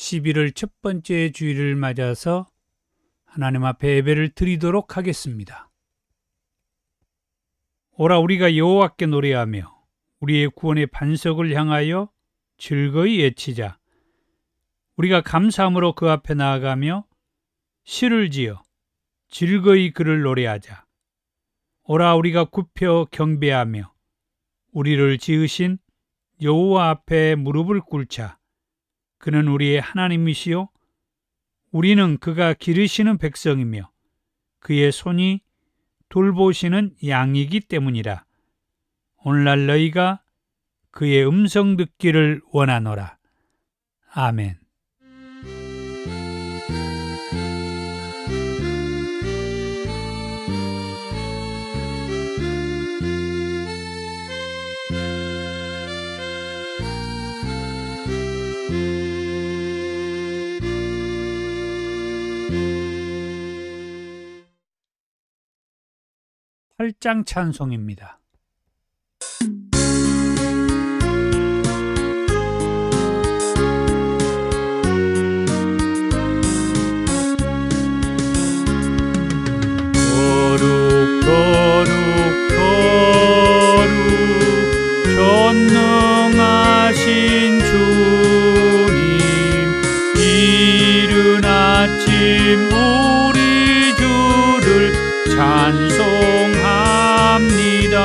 11월 첫 번째 주일을 맞아서 하나님 앞에 예배를 드리도록 하겠습니다. 오라 우리가 여호와께 노래하며 우리의 구원의 반석을 향하여 즐거이 외치자. 우리가 감사함으로 그 앞에 나아가며 시를 지어 즐거이 그를 노래하자. 오라 우리가 굽혀 경배하며 우리를 지으신 여호와 앞에 무릎을 꿇자. 그는 우리의 하나님이시요 우리는 그가 기르시는 백성이며 그의 손이 돌보시는 양이기 때문이라. 오늘날 너희가 그의 음성 듣기를 원하노라. 아멘. 팔장 찬송입니다. 거룩 거룩 거룩 전능하신 주님, 이른 아침 우리 주를 찬송합니다.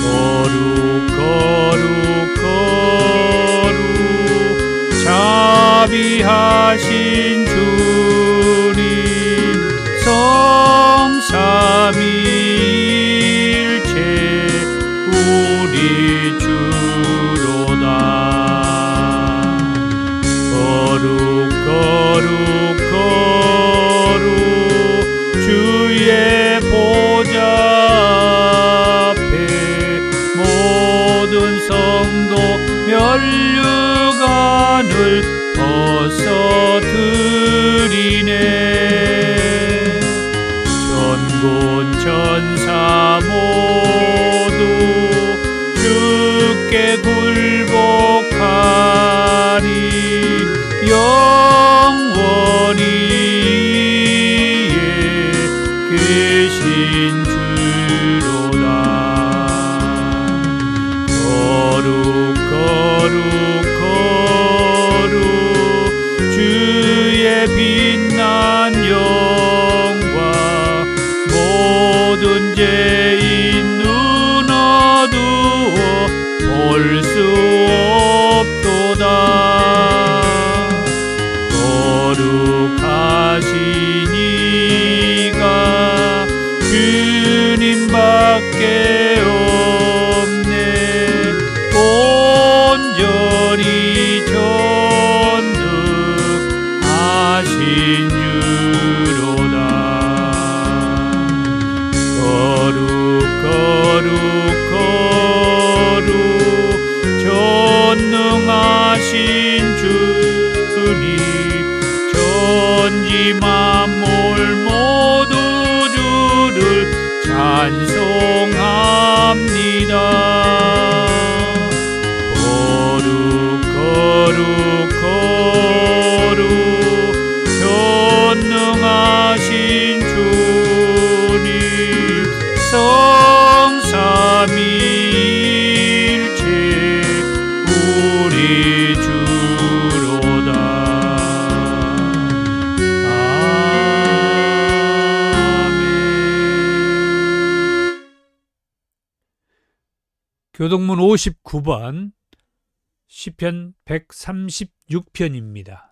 거룩 거룩 거룩 자비하신 주님, 성삼위일체 우리 주로다. 거룩 거룩 거룩 주의 보좌 앞에 모든 성도 면류관을 벗어드리네. 전군 천사 모두 주께 굴복하니 영원히 계신 주로다. 거룩 거룩 거룩 주의 빛난 영광 모든 죄인 눈 어두워 볼 수 없도다. 거룩하신 이가 주님밖에 없네. 온전히 전능하신 주로다. 거룩 거룩 거룩 전능하신 주님, 천지 만물 모두 주를 찬송합니다. 거룩 거룩 거룩 전능하신 주님, 성삼위일체 우리 주로다. 아멘. 교동문 59번 시편 136편입니다.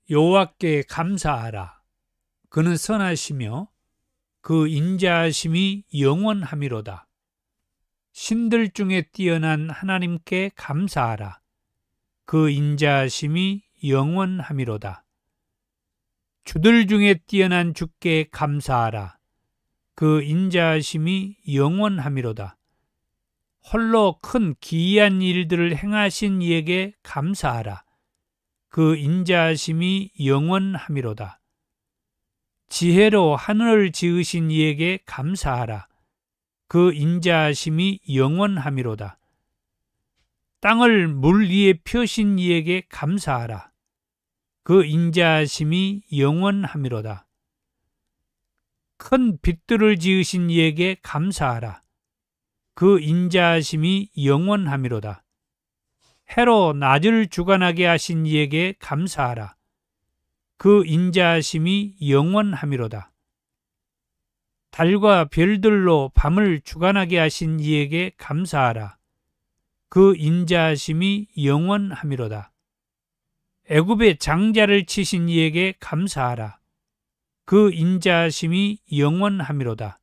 여호와께 감사하라. 그는 선하시며 그 인자하심이 영원하미로다. 신들 중에 뛰어난 하나님께 감사하라. 그 인자하심이 영원하미로다. 주들 중에 뛰어난 주께 감사하라. 그 인자하심이 영원하미로다. 홀로 큰 기이한 일들을 행하신 이에게 감사하라. 그 인자하심이 영원하미로다. 지혜로 하늘을 지으신 이에게 감사하라. 그 인자하심이 영원하미로다. 땅을 물 위에 펴신 이에게 감사하라. 그 인자하심이 영원하미로다. 큰 빛들을 지으신 이에게 감사하라. 그 인자하심이 영원하미로다. 해로 낮을 주관하게 하신 이에게 감사하라. 그 인자하심이 영원하미로다. 달과 별들로 밤을 주관하게 하신 이에게 감사하라. 그 인자하심이 영원하미로다. 애굽의 장자를 치신 이에게 감사하라. 그 인자하심이 영원하미로다.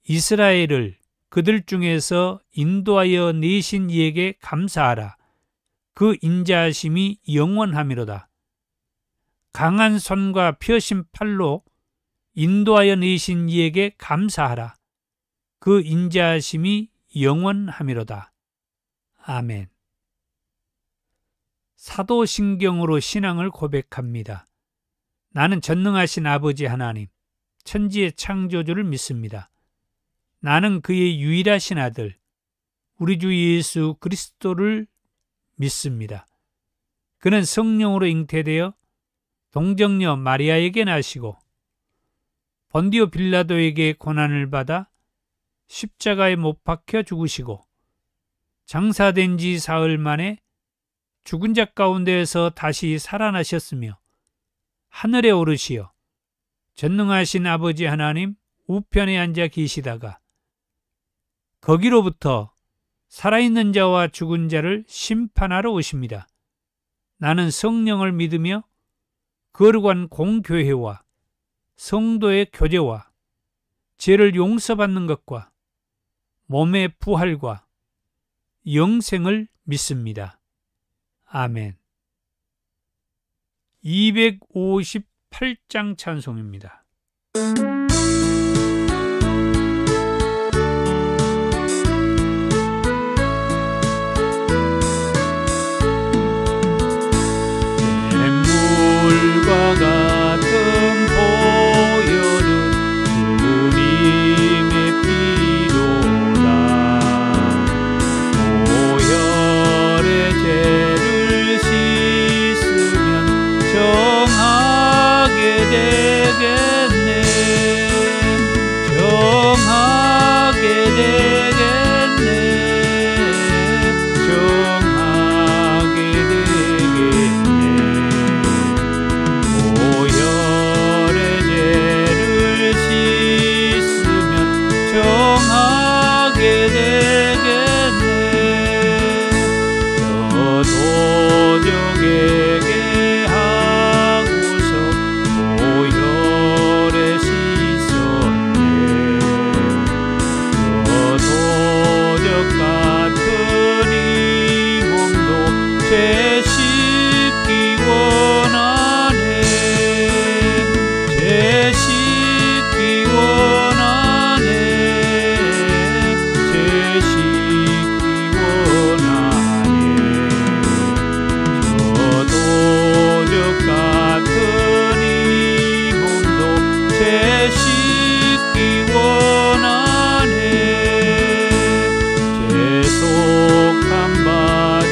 이스라엘을 그들 중에서 인도하여 내신 이에게 감사하라. 그 인자하심이 영원하미로다. 강한 손과 펴신 팔로 인도하여 내신 이에게 감사하라. 그 인자하심이 영원하미로다. 아멘. 사도신경으로 신앙을 고백합니다. 나는 전능하신 아버지 하나님, 천지의 창조주를 믿습니다. 나는 그의 유일하신 아들, 우리 주 예수 그리스도를 믿습니다. 그는 성령으로 잉태되어 동정녀 마리아에게 나시고 본디오 빌라도에게 고난을 받아 십자가에 못 박혀 죽으시고 장사된 지 사흘 만에 죽은 자 가운데에서 다시 살아나셨으며 하늘에 오르시어 전능하신 아버지 하나님 우편에 앉아 계시다가 거기로부터 살아있는 자와 죽은 자를 심판하러 오십니다. 나는 성령을 믿으며 거룩한 공교회와 성도의 교제와 죄를 용서받는 것과 몸의 부활과 영생을 믿습니다. 아멘. 258장 찬송입니다. 샘물과 같은 보혈은 주님의 피로다. 보혈의 죄를 씻으면 정하게 되겠네. 정하게 되겠네. 정하게 되겠네. 보혈의 죄를 씻으면 정하게 되겠네. 저 도적에게 하고서 보혈에 씻었네. 저 도적 같은 이 몸도 죄 씻기 원하네. 죄 씻기 원하네. 죄 씻기 원하네. 저 도적 같은 이 몸도 죄 씻기 원하네. 죄속함 받은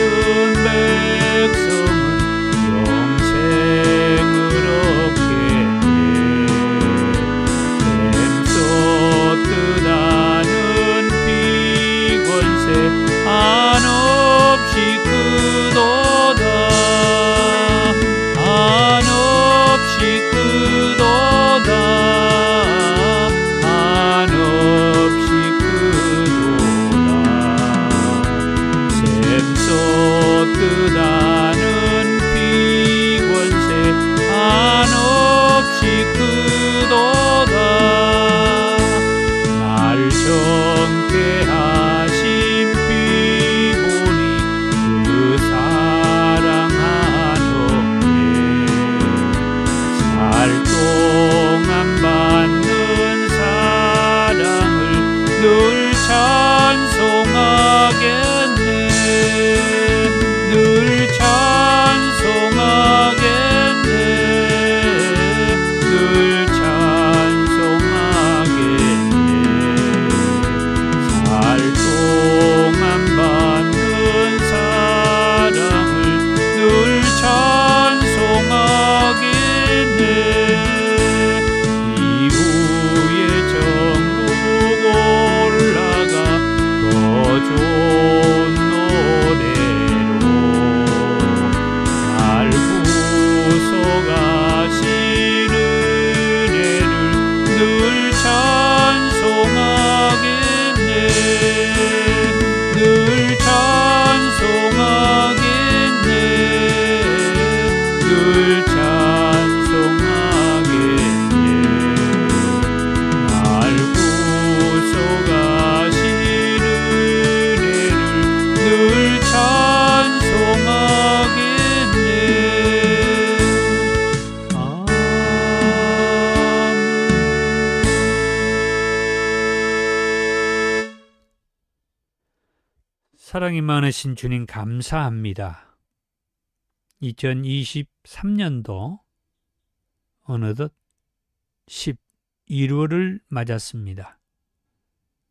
사랑이 많으신 주님 감사합니다. 2023년도 어느덧 11월을 맞았습니다.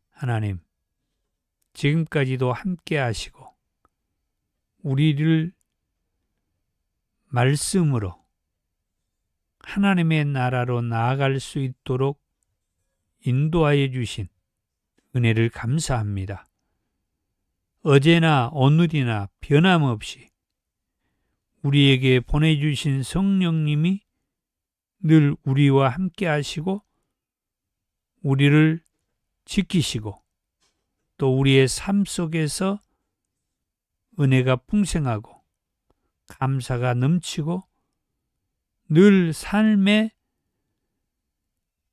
하나님, 지금까지도 함께 하시고 우리를 말씀으로 하나님의 나라로 나아갈 수 있도록 인도하여 주신 은혜를 감사합니다. 어제나 오늘이나 변함없이 우리에게 보내주신 성령님이 늘 우리와 함께 하시고 우리를 지키시고 또 우리의 삶 속에서 은혜가 풍성하고 감사가 넘치고 늘 삶의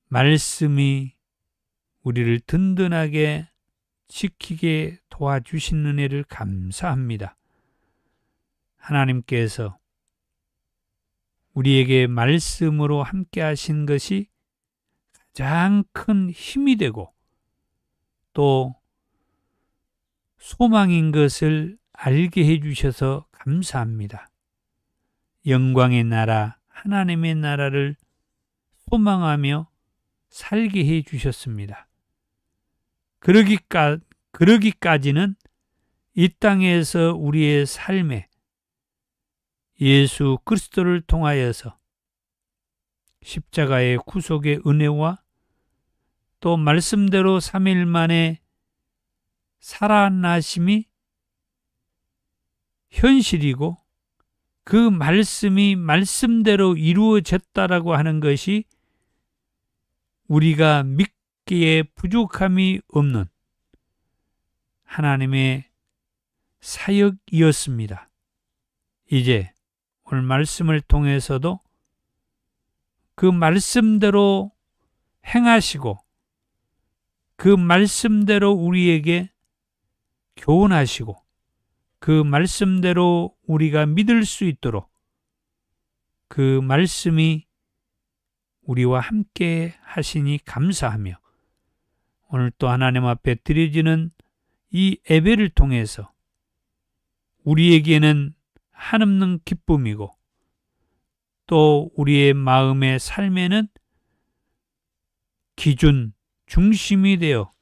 말씀이 우리를 든든하게 지키게 도와주신 은혜를 감사합니다. 하나님께서 우리에게 말씀으로 함께 하신 것이 가장 큰 힘이 되고 또 소망인 것을 알게 해주셔서 감사합니다. 영광의 나라, 하나님의 나라를 소망하며 살게 해주셨습니다. 그러기까지는 이 땅에서 우리의 삶에 예수 그리스도를 통하여서 십자가의 구속의 은혜와 또 말씀대로 3일 만에 살아나심이 현실이고 그 말씀이 말씀대로 이루어졌다라고 하는 것이 우리가 믿기에 부족함이 없는 하나님의 사역이었습니다. 이제 오늘 말씀을 통해서도 그 말씀대로 행하시고 그 말씀대로 우리에게 교훈하시고 그 말씀대로 우리가 믿을 수 있도록 그 말씀이 우리와 함께 하시니 감사하며 오늘 또 하나님 앞에 드려지는 이 예배를 통해서 우리에게는 한없는 기쁨이고 또 우리의 마음의 삶에는 기준, 중심이 되어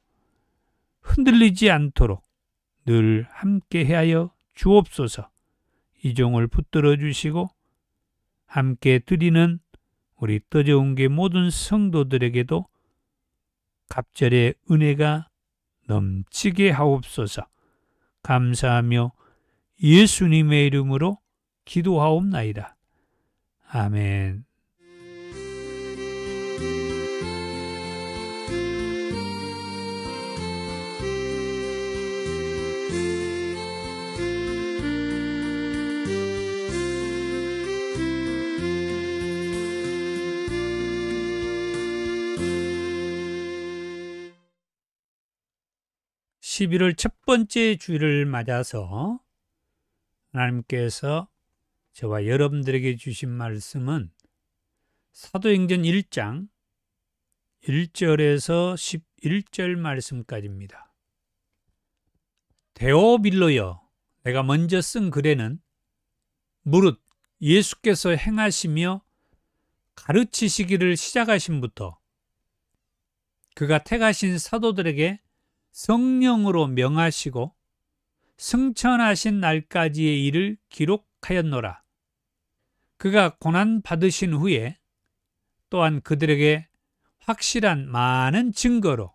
흔들리지 않도록 늘 함께 하여 주옵소서. 이 종을 붙들어 주시고 함께 드리는 우리 떠져온교 모든 성도들에게도 갑절의 은혜가 넘치게 하옵소서. 감사하며 예수님의 이름으로 기도하옵나이다. 아멘. (11월) 첫 번째 주일을 맞아서 하나님께서 저와 여러분들에게 주신 말씀은 사도행전 1장 1절에서 11절 말씀까지입니다. 데오빌로여, 내가 먼저 쓴 글에는 무릇 예수께서 행하시며 가르치시기를 시작하신부터 그가 택하신 사도들에게 성령으로 명하시고 승천하신 날까지의 일을 기록하였노라. 그가 고난 받으신 후에 또한 그들에게 확실한 많은 증거로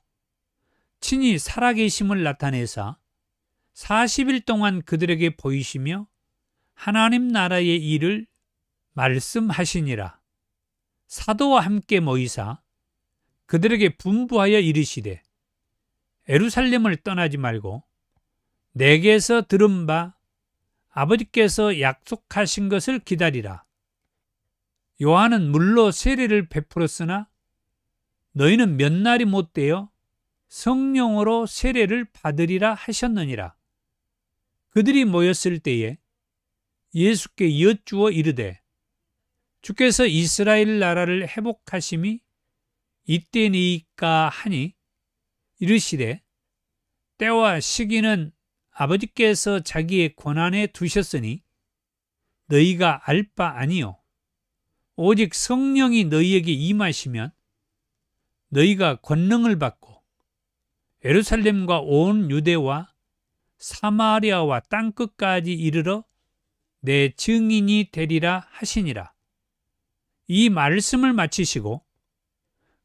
친히 살아계심을 나타내사 40일 동안 그들에게 보이시며 하나님 나라의 일을 말씀하시니라. 사도와 함께 모이사 그들에게 분부하여 이르시되 예루살렘을 떠나지 말고 내게서 들은 바 아버지께서 약속하신 것을 기다리라. 요한은 물로 세례를 베풀었으나 너희는 몇 날이 못되어 성령으로 세례를 받으리라 하셨느니라. 그들이 모였을 때에 예수께 여쭈어 이르되 주께서 이스라엘 나라를 회복하심이 이때니까 하니 이르시되 때와 시기는 아버지께서 자기의 권한에 두셨으니 너희가 알 바 아니요 오직 성령이 너희에게 임하시면 너희가 권능을 받고 예루살렘과 온 유대와 사마리아와 땅끝까지 이르러 내 증인이 되리라 하시니라. 이 말씀을 마치시고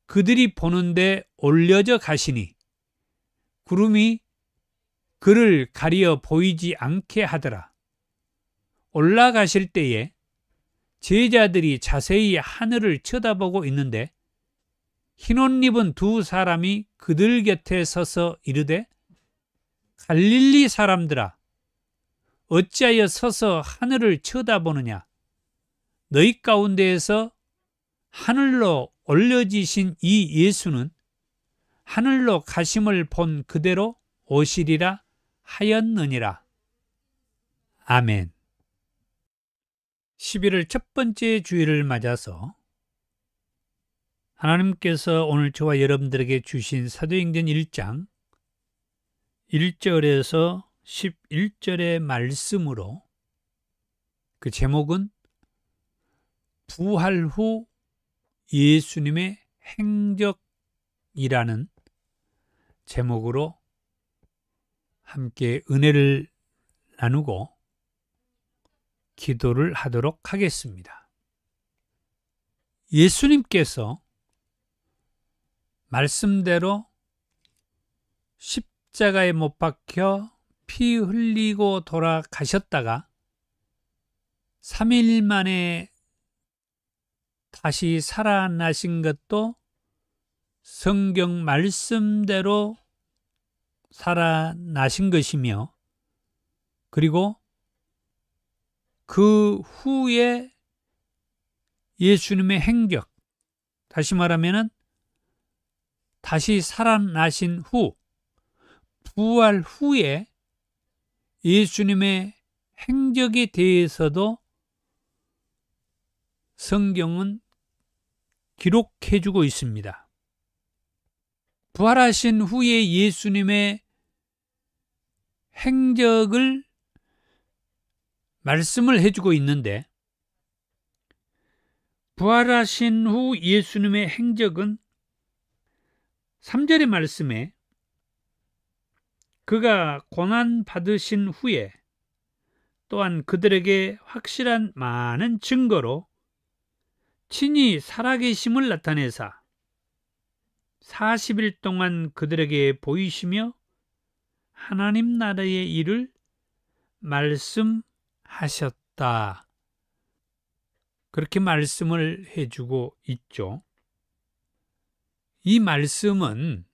그들이 보는데 올려져 가시니 구름이 그를 가리어 보이지 않게 하더라. 올라가실 때에 제자들이 자세히 하늘을 쳐다보고 있는데 흰옷 입은 두 사람이 그들 곁에 서서 이르되 갈릴리 사람들아 어찌하여 서서 하늘을 쳐다보느냐. 너희 가운데에서 하늘로 올려지신 이 예수는 하늘로 가심을 본 그대로 오시리라 하였느니라. 아멘. 11월 첫 번째 주일을 맞아서 하나님께서 오늘 저와 여러분들에게 주신 사도행전 1장 1절에서 11절의 말씀으로 그 제목은 부활 후 예수님의 행적이라는 제목으로 함께 은혜를 나누고 기도를 하도록 하겠습니다. 예수님께서 말씀대로 십자가에 못 박혀 피 흘리고 돌아가셨다가 3일 만에 다시 살아나신 것도 성경 말씀대로 살아나신 것이며, 그리고 그 후에 예수님의 행적, 다시 말하면 다시 살아나신 후, 부활 후에 예수님의 행적에 대해서도 성경은 기록해주고 있습니다. 부활하신 후에 예수님의 행적을 말씀을 해주고 있는데, 부활하신 후 예수님의 행적은 3절의 말씀에 그가 고난 받으신 후에 또한 그들에게 확실한 많은 증거로 친히 살아계심을 나타내사 40일 동안 그들에게 보이시며 하나님 나라의 일을 말씀하셨다. 그렇게 말씀을 해주고 있죠. 이 말씀은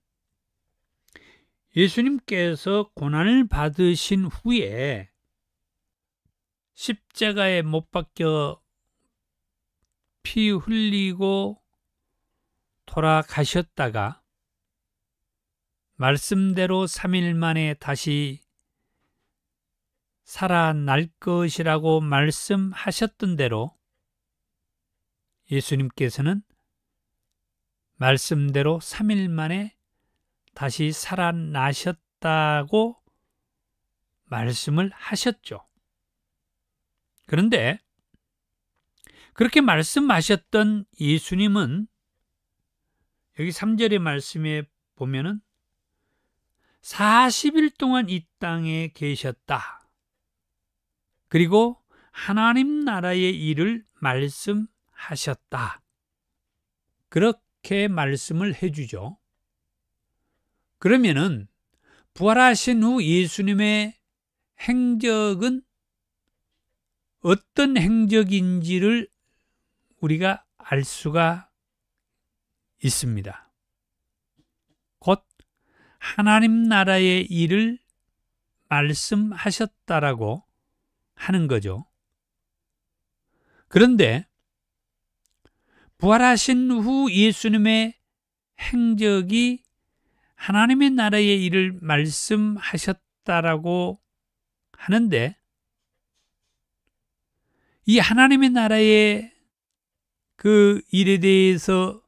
예수님께서 고난을 받으신 후에 십자가에 못 박혀 피 흘리고 돌아가셨다가 말씀대로 3일 만에 다시 살아날 것이라고 말씀하셨던 대로 예수님께서는 말씀대로 3일 만에 다시 살아나셨다고 말씀을 하셨죠. 그런데 그렇게 말씀하셨던 예수님은 여기 3절의 말씀에 보면은 40일 동안 이 땅에 계셨다. 그리고 하나님 나라의 일을 말씀하셨다. 그렇게 말씀을 해주죠. 그러면은 부활하신 후 예수님의 행적은 어떤 행적인지를 우리가 알 수가 있습니다. 곧 하나님 나라의 일을 말씀하셨다라고 하는 거죠. 그런데 부활하신 후 예수님의 행적이 하나님의 나라의 일을 말씀하셨다라고 하는데, 이 하나님의 나라의 그 일에 대해서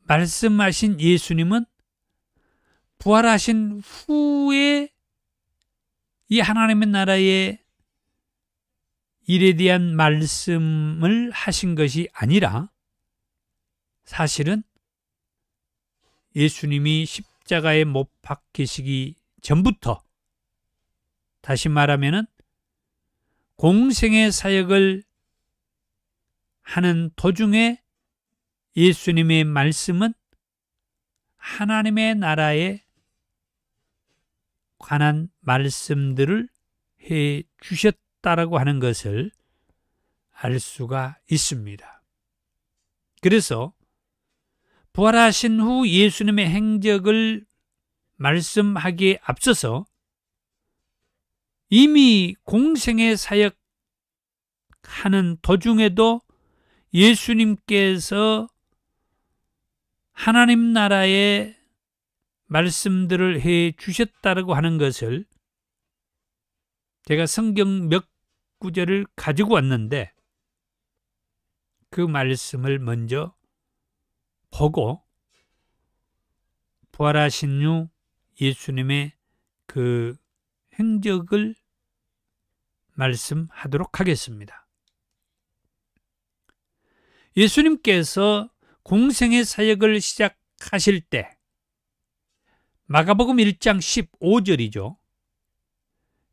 말씀하신 예수님은 부활하신 후에 이 하나님의 나라의 일에 대한 말씀을 하신 것이 아니라 사실은 예수님이 십자가에 못 박히시기 전부터, 다시 말하면은 공생의 사역을 하는 도중에 예수님의 말씀은 하나님의 나라에 관한 말씀들을 해 주셨다라고 하는 것을 알 수가 있습니다. 그래서 부활하신 후 예수님의 행적을 말씀하기에 앞서서 이미 공생의 사역하는 도중에도 예수님께서 하나님 나라의 말씀들을 해 주셨다고 하는 것을 제가 성경 몇 구절을 가지고 왔는데 그 말씀을 먼저 보고 부활하신 후 예수님의 그 행적을 말씀하도록 하겠습니다. 예수님께서 공생의 사역을 시작하실 때 마가복음 1장 15절이죠.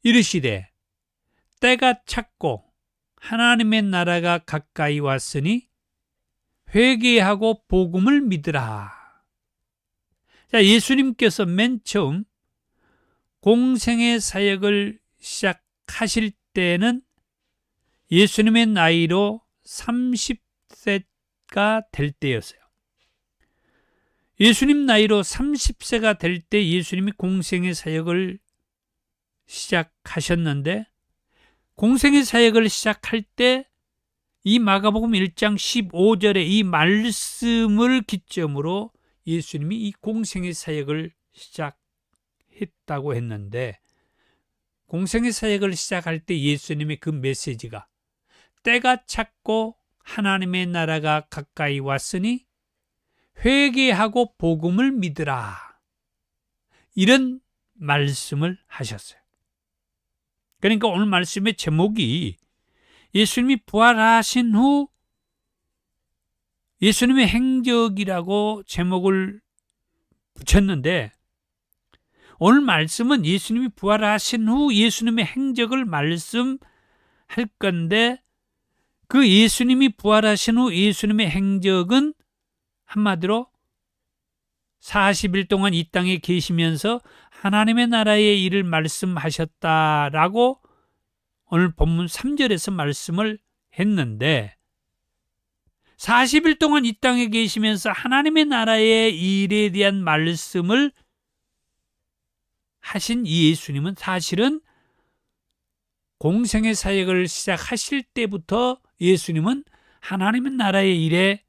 이르시되 때가 찼고 하나님의 나라가 가까이 왔으니 회개하고 복음을 믿으라. 자, 예수님께서 맨 처음 공생의 사역을 시작하실 때는 예수님의 나이로 30세가 될 때였어요. 예수님 나이로 30세가 될 때 예수님이 공생의 사역을 시작하셨는데, 공생의 사역을 시작할 때 이 마가복음 1장 15절의 이 말씀을 기점으로 예수님이 이 공생의 사역을 시작했다고 했는데, 공생의 사역을 시작할 때 예수님의 그 메시지가 때가 찼고 하나님의 나라가 가까이 왔으니 회개하고 복음을 믿으라, 이런 말씀을 하셨어요. 그러니까 오늘 말씀의 제목이 예수님이 부활하신 후 예수님의 행적이라고 제목을 붙였는데, 오늘 말씀은 예수님이 부활하신 후 예수님의 행적을 말씀할 건데, 그 예수님이 부활하신 후 예수님의 행적은 한마디로 40일 동안 이 땅에 계시면서 하나님의 나라의 일을 말씀하셨다라고 오늘 본문 3절에서 말씀을 했는데, 40일 동안 이 땅에 계시면서 하나님의 나라의 일에 대한 말씀을 하신 이 예수님은 사실은 공생의 사역을 시작하실 때부터 예수님은 하나님의 나라의 일에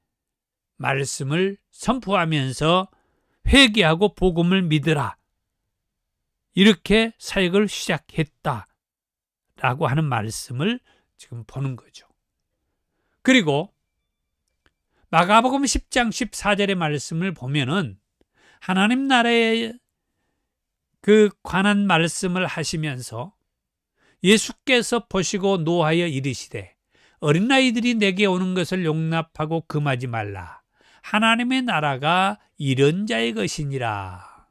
말씀을 선포하면서 회개하고 복음을 믿으라, 이렇게 사역을 시작했다라고 하는 말씀을 지금 보는 거죠. 그리고 마가복음 10장 14절의 말씀을 보면은 하나님 나라에 그 관한 말씀을 하시면서 예수께서 보시고 노하여 이르시되 어린아이들이 내게 오는 것을 용납하고 금하지 말라. 하나님의 나라가 이런 자의 것이니라.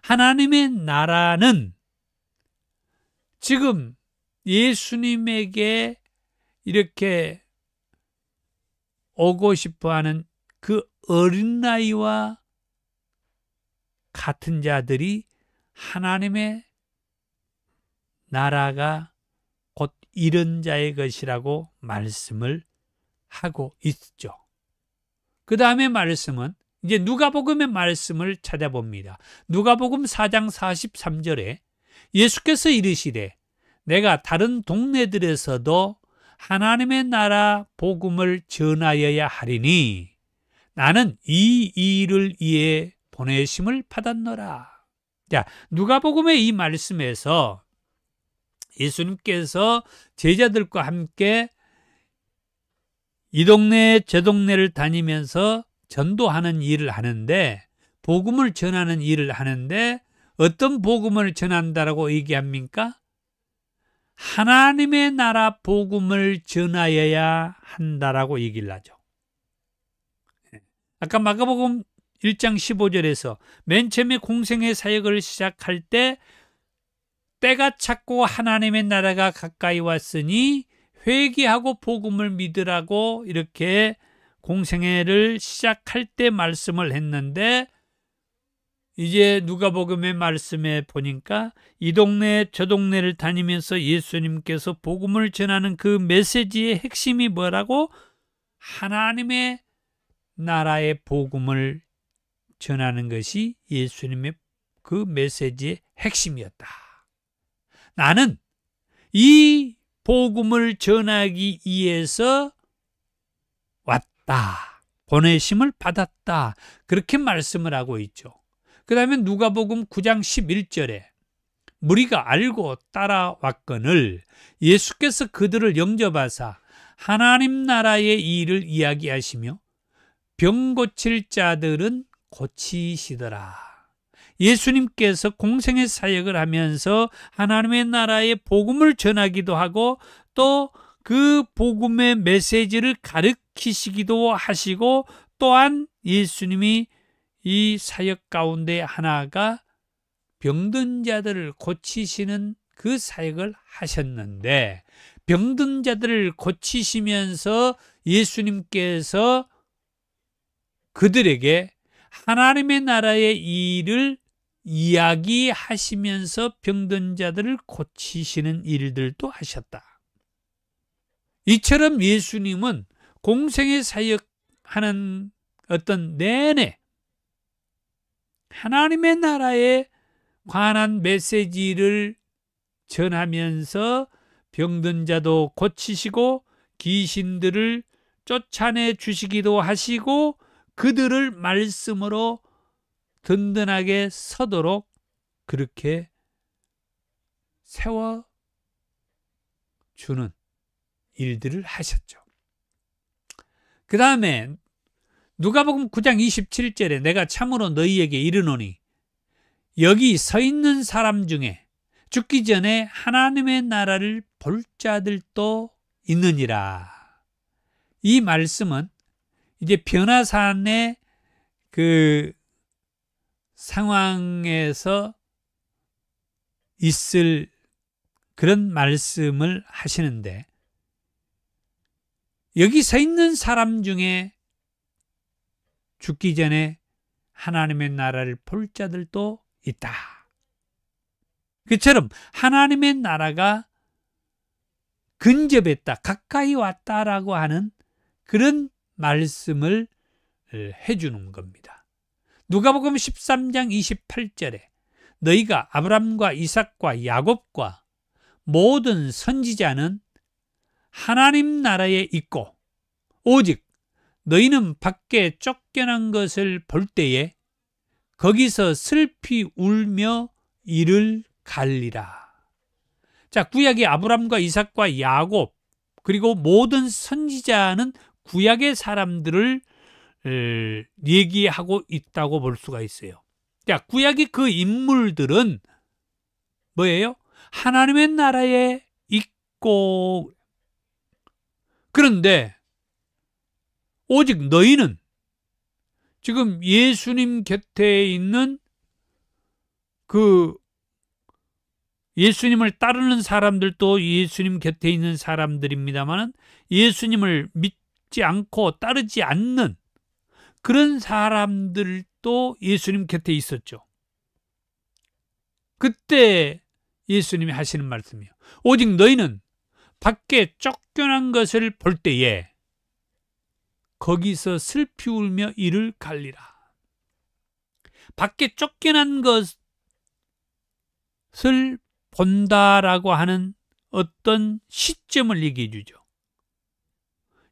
하나님의 나라는 지금 예수님에게 이렇게 오고 싶어하는 그 어린아이와 같은 자들이 하나님의 나라가 곧 이런 자의 것이라고 말씀을 하고 있죠. 그 다음에 말씀은 이제 누가복음의 말씀을 찾아봅니다. 누가복음 4장 43절에 예수께서 이르시되 내가 다른 동네들에서도 하나님의 나라 복음을 전하여야 하리니 나는 이 일을 위해 보내심을 받았노라. 자, 누가복음의 이 말씀에서 예수님께서 제자들과 함께 이 동네 저 동네를 다니면서 전도하는 일을 하는데, 복음을 전하는 일을 하는데 어떤 복음을 전한다라고 얘기합니까? 하나님의 나라 복음을 전하여야 한다라고 얘기를 하죠. 아까 마가복음 1장 15절에서 맨 처음에 공생의 사역을 시작할 때 때가 찼고 하나님의 나라가 가까이 왔으니 회개하고 복음을 믿으라고 이렇게 공생애를 시작할 때 말씀을 했는데, 이제 누가복음의 말씀에 보니까 이 동네 저 동네를 다니면서 예수님께서 복음을 전하는 그 메시지의 핵심이 뭐라고? 하나님의 나라의 복음을 전하는 것이 예수님의 그 메시지의 핵심이었다. 나는 이 복음을 전하기 위해서 왔다. 보내심을 받았다. 그렇게 말씀을 하고 있죠. 그 다음에 누가복음 9장 11절에 무리가 알고 따라왔거늘 예수께서 그들을 영접하사 하나님 나라의 일을 이야기하시며 병 고칠 자들은 고치시더라. 예수님께서 공생의 사역을 하면서 하나님의 나라의 복음을 전하기도 하고 또 그 복음의 메시지를 가르치시기도 하시고, 또한 예수님이 이 사역 가운데 하나가 병든 자들을 고치시는 그 사역을 하셨는데, 병든 자들을 고치시면서 예수님께서 그들에게 하나님의 나라의 일을 이야기하시면서 병든 자들을 고치시는 일들도 하셨다. 이처럼 예수님은 공생의 사역하는 어떤 내내 하나님의 나라에 관한 메시지를 전하면서 병든 자도 고치시고 귀신들을 쫓아내 주시기도 하시고 그들을 말씀으로 든든하게 서도록 그렇게 세워주는 일들을 하셨죠. 그 다음에 누가복음 9장 27절에 내가 참으로 너희에게 이르노니 여기 서 있는 사람 중에 죽기 전에 하나님의 나라를 볼 자들도 있느니라. 이 말씀은 이제 변화산의 그 상황에서 있을 그런 말씀을 하시는데, 여기 서 있는 사람 중에 죽기 전에 하나님의 나라를 볼 자들도 있다. 그처럼 하나님의 나라가 근접했다, 가까이 왔다라고 하는 그런 말씀을 해주는 겁니다. 누가복음 13장 28절에 너희가 아브람과 이삭과 야곱과 모든 선지자는 하나님 나라에 있고 오직 너희는 밖에 쫓겨난 것을 볼 때에 거기서 슬피 울며 이를 갈리라. 자, 구약의 아브람과 이삭과 야곱 그리고 모든 선지자는 구약의 사람들을 얘기하고 있다고 볼 수가 있어요. 자, 구약의 그 인물들은 뭐예요? 하나님의 나라에 있고, 그런데 오직 너희는 지금 예수님 곁에 있는 그 예수님을 따르는 사람들도 예수님 곁에 있는 사람들입니다만 예수님을 믿지 않고 따르지 않는 그런 사람들도 예수님 곁에 있었죠. 그때 예수님이 하시는 말씀이에요. 오직 너희는 밖에 쫓겨난 것을 볼 때에 거기서 슬피 울며 이를 갈리라. 밖에 쫓겨난 것을 본다라고 하는 어떤 시점을 얘기해 주죠.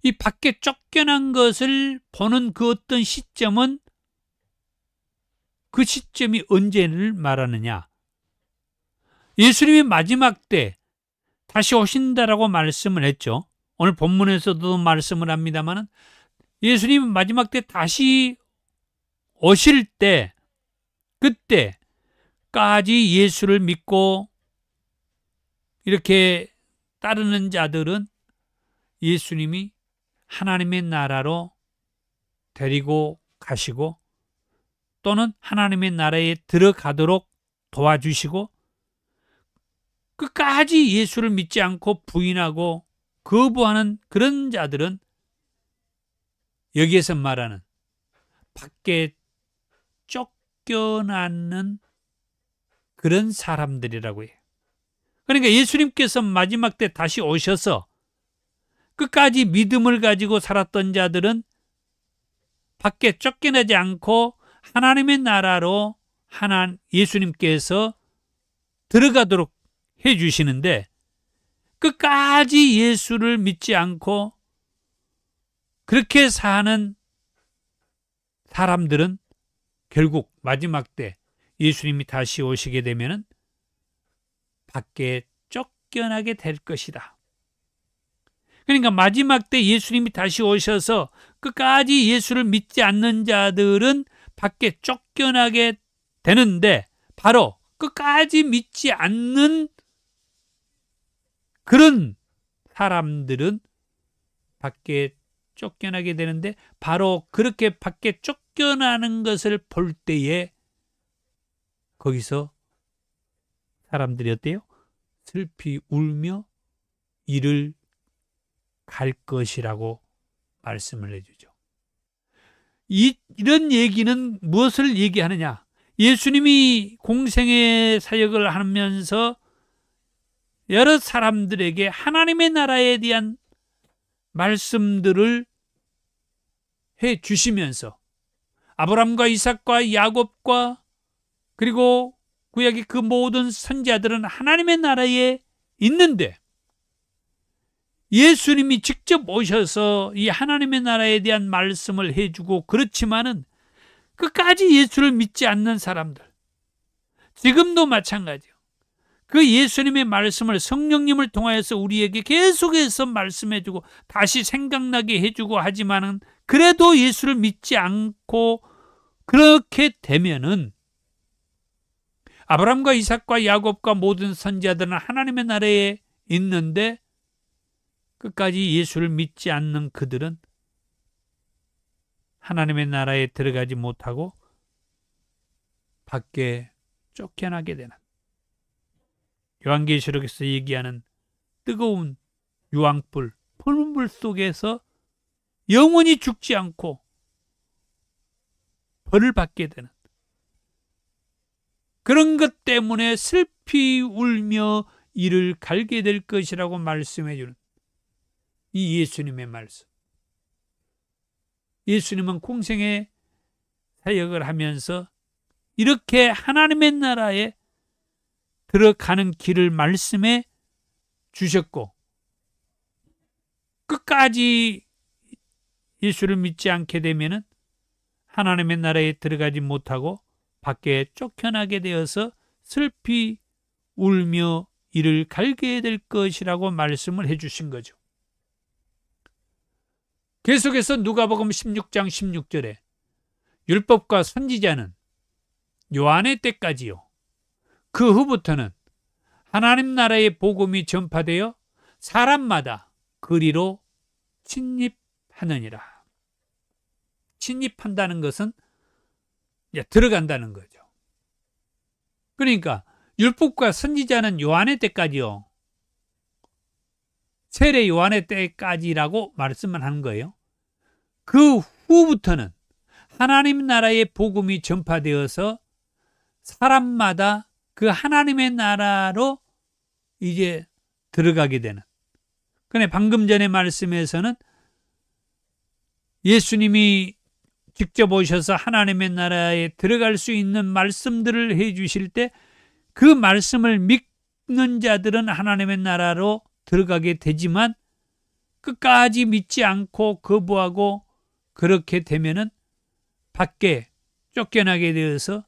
이 밖에 쫓겨난 것을 보는 그 어떤 시점은 그 시점이 언제를 말하느냐? 예수님이 마지막 때 다시 오신다라고 말씀을 했죠. 오늘 본문에서도 말씀을 합니다만 예수님이 마지막 때 다시 오실 때 그때까지 예수를 믿고 이렇게 따르는 자들은 예수님이 하나님의 나라로 데리고 가시고 또는 하나님의 나라에 들어가도록 도와주시고 끝까지 예수를 믿지 않고 부인하고 거부하는 그런 자들은 여기에서 말하는 밖에 쫓겨나는 그런 사람들이라고 해요. 그러니까 예수님께서 마지막 때 다시 오셔서 끝까지 믿음을 가지고 살았던 자들은 밖에 쫓겨나지 않고 하나님의 나라로 예수님께서 들어가도록 해주시는데 끝까지 예수를 믿지 않고 그렇게 사는 사람들은 결국 마지막 때 예수님이 다시 오시게 되면 밖에 쫓겨나게 될 것이다. 그러니까 마지막 때 예수님이 다시 오셔서 끝까지 예수를 믿지 않는 자들은 밖에 쫓겨나게 되는데 바로 끝까지 믿지 않는 그런 사람들은 밖에 쫓겨나게 되는데 바로 그렇게 밖에 쫓겨나는 것을 볼 때에 거기서 사람들이 어때요? 슬피 울며 이를 갈 것이라고 말씀을 해주죠. 이런 얘기는 무엇을 얘기하느냐? 예수님이 공생의 사역을 하면서 여러 사람들에게 하나님의 나라에 대한 말씀들을 해 주시면서 아브라함과 이삭과 야곱과 그리고 구약의 그 모든 선지자들은 하나님의 나라에 있는데 예수님이 직접 오셔서 이 하나님의 나라에 대한 말씀을 해주고 그렇지만은 끝까지 예수를 믿지 않는 사람들 지금도 마찬가지예요. 그 예수님의 말씀을 성령님을 통하여서 우리에게 계속해서 말씀해주고 다시 생각나게 해주고 하지만은 그래도 예수를 믿지 않고 그렇게 되면은 아브라함과 이삭과 야곱과 모든 선지자들은 하나님의 나라에 있는데 끝까지 예수를 믿지 않는 그들은 하나님의 나라에 들어가지 못하고 밖에 쫓겨나게 되는 요한계시록에서 얘기하는 뜨거운 유황불, 푸른불 속에서 영원히 죽지 않고 벌을 받게 되는 그런 것 때문에 슬피 울며 이를 갈게 될 것이라고 말씀해 주는 이 예수님의 말씀. 예수님은 공생의 사역을 하면서 이렇게 하나님의 나라에 들어가는 길을 말씀해 주셨고 끝까지 예수를 믿지 않게 되면 하나님의 나라에 들어가지 못하고 밖에 쫓겨나게 되어서 슬피 울며 이를 갈게 될 것이라고 말씀을 해 주신 거죠. 계속해서 누가복음 16장 16절에 율법과 선지자는 요한의 때까지요. 그 후부터는 하나님 나라의 복음이 전파되어 사람마다 그리로 침입하느니라. 침입한다는 것은 들어간다는 거죠. 그러니까 율법과 선지자는 요한의 때까지요. 세례 요한의 때까지라고 말씀을 하는 거예요. 그 후부터는 하나님 나라의 복음이 전파되어서 사람마다 그 하나님의 나라로 이제 들어가게 되는. 그런데 방금 전에 말씀에서는 예수님이 직접 오셔서 하나님의 나라에 들어갈 수 있는 말씀들을 해 주실 때 그 말씀을 믿는 자들은 하나님의 나라로 들어가게 되지만 끝까지 믿지 않고 거부하고 그렇게 되면은 밖에 쫓겨나게 되어서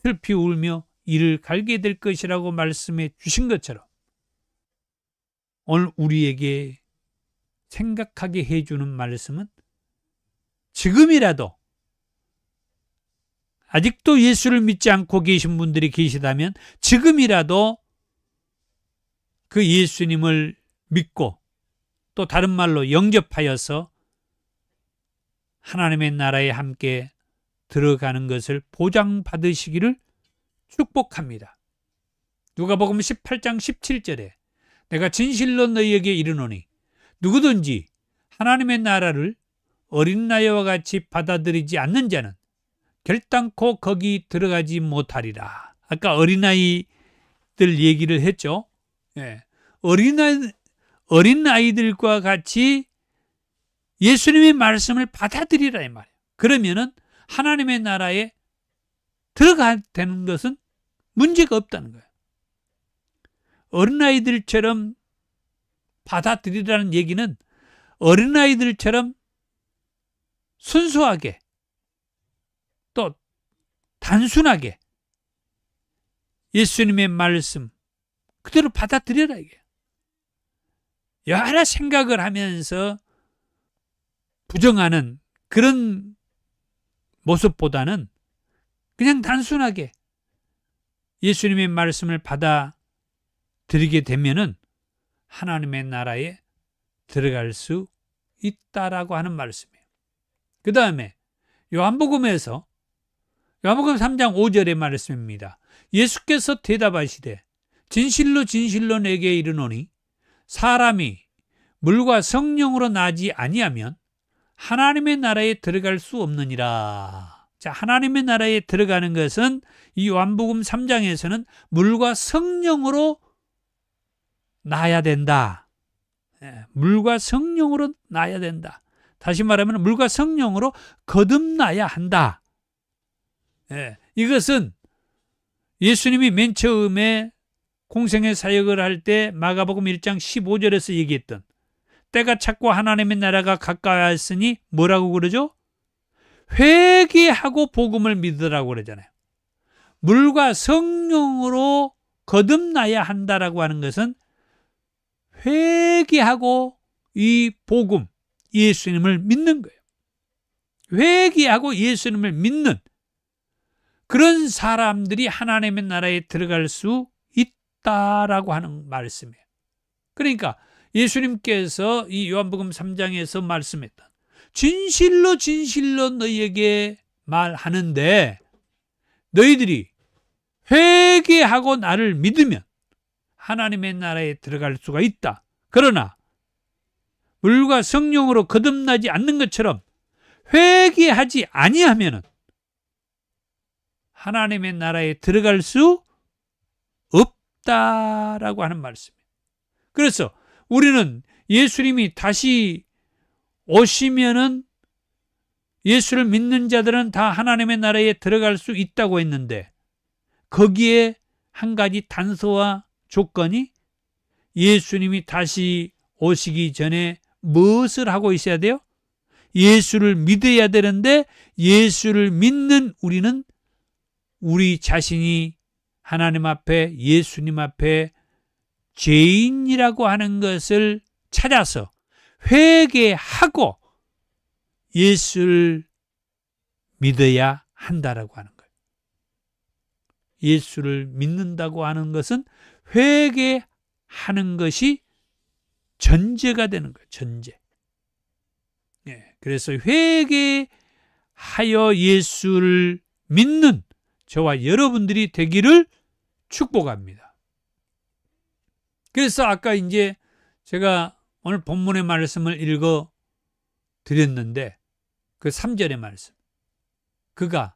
슬피 울며 이를 갈게 될 것이라고 말씀해 주신 것처럼 오늘 우리에게 생각하게 해주는 말씀은 지금이라도 아직도 예수를 믿지 않고 계신 분들이 계시다면 지금이라도 그 예수님을 믿고 또 다른 말로 영접하여서 하나님의 나라에 함께 들어가는 것을 보장받으시기를 축복합니다. 누가복음 18장 17절에 내가 진실로 너희에게 이르노니 누구든지 하나님의 나라를 어린아이와 같이 받아들이지 않는 자는 결단코 거기 들어가지 못하리라. 아까 어린아이들 얘기를 했죠. 예. 어린아이들과 같이 예수님의 말씀을 받아들이라 이 말이에요. 그러면은 하나님의 나라에 들어가야 되는 것은 문제가 없다는 거예요. 어린아이들처럼 받아들이라는 얘기는 어린아이들처럼 순수하게 또 단순하게 예수님의 말씀 그대로 받아들여라 이게. 여러 생각을 하면서 부정하는 그런 모습보다는 그냥 단순하게 예수님의 말씀을 받아들이게 되면은 하나님의 나라에 들어갈 수 있다라고 하는 말씀이에요. 그 다음에 요한복음 3장 5절의 말씀입니다. 예수께서 대답하시되 진실로 진실로 내게 이르노니 사람이 물과 성령으로 나지 아니하면 하나님의 나라에 들어갈 수 없느니라. 자, 하나님의 나라에 들어가는 것은 이 요한복음 3장에서는 물과 성령으로 나야 된다. 물과 성령으로 나야 된다. 다시 말하면 물과 성령으로 거듭나야 한다. 이것은 예수님이 맨 처음에 공생의 사역을 할 때 마가복음 1장 15절에서 얘기했던 때가 찼고 하나님의 나라가 가까이 왔으니 뭐라고 그러죠? 회개하고 복음을 믿으라고 그러잖아요. 물과 성령으로 거듭나야 한다라고 하는 것은 회개하고 이 복음, 예수님을 믿는 거예요. 회개하고 예수님을 믿는 그런 사람들이 하나님의 나라에 들어갈 수 있다라고 하는 말씀이에요. 그러니까 예수님께서 이 요한복음 3장에서 말씀했던 진실로 진실로 너희에게 말하는데 너희들이 회개하고 나를 믿으면 하나님의 나라에 들어갈 수가 있다. 그러나 물과 성령으로 거듭나지 않는 것처럼 회개하지 아니하면 하나님의 나라에 들어갈 수 없다라고 하는 말씀이에요. 그래서 우리는 예수님이 다시 오시면은 예수를 믿는 자들은 다 하나님의 나라에 들어갈 수 있다고 했는데 거기에 한 가지 단서와 조건이 예수님이 다시 오시기 전에 무엇을 하고 있어야 돼요? 예수를 믿어야 되는데 예수를 믿는 우리는 우리 자신이 하나님 앞에 예수님 앞에 죄인이라고 하는 것을 찾아서 회개하고 예수를 믿어야 한다라고 하는 거예요. 예수를 믿는다고 하는 것은 회개하는 것이 전제가 되는 거예요. 전제. 그래서 회개하여 예수를 믿는 저와 여러분들이 되기를 축복합니다. 그래서 아까 이제 제가 오늘 본문의 말씀을 읽어 드렸는데 그 3절의 말씀. 그가